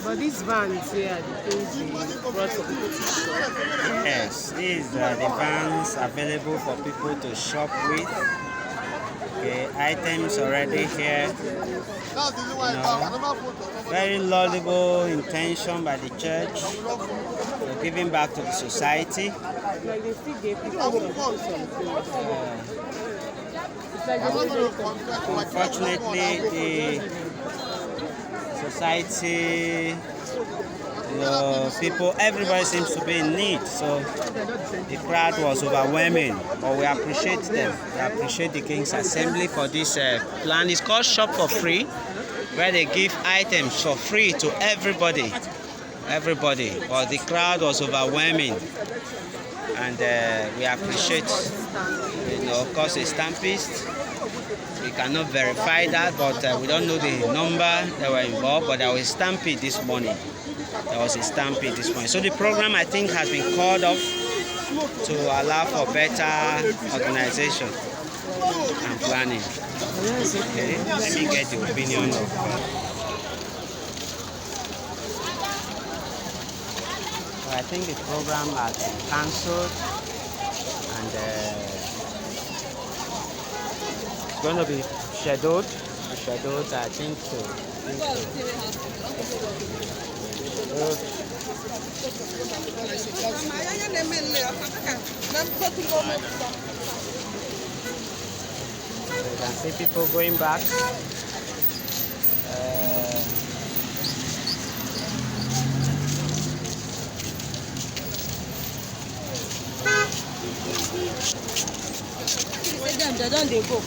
But these vans here are the things we brought for people to shop. Yes, these are the vans available for people to shop with. Okay, items already here. Very laudable intention by the church for giving back to the society. Like they still gave people something. It's like Unfortunately, the society, people, everybody seems to be in need. So the crowd was overwhelming, but we appreciate them. We appreciate the King's Assembly for this plan. It's called Shop for Free, where they give items for free to everybody. But the crowd was overwhelming, and we appreciate, of course, a Stampede. We cannot verify that, but we don't know the number that were involved. But there was a Stampede this morning. So the program, I think, has been called off to allow for better organization and planning. Okay, let me get the opinion of. I think the program has been cancelled, and it's going to be scheduled. I think so. You can see people going back. they don't go.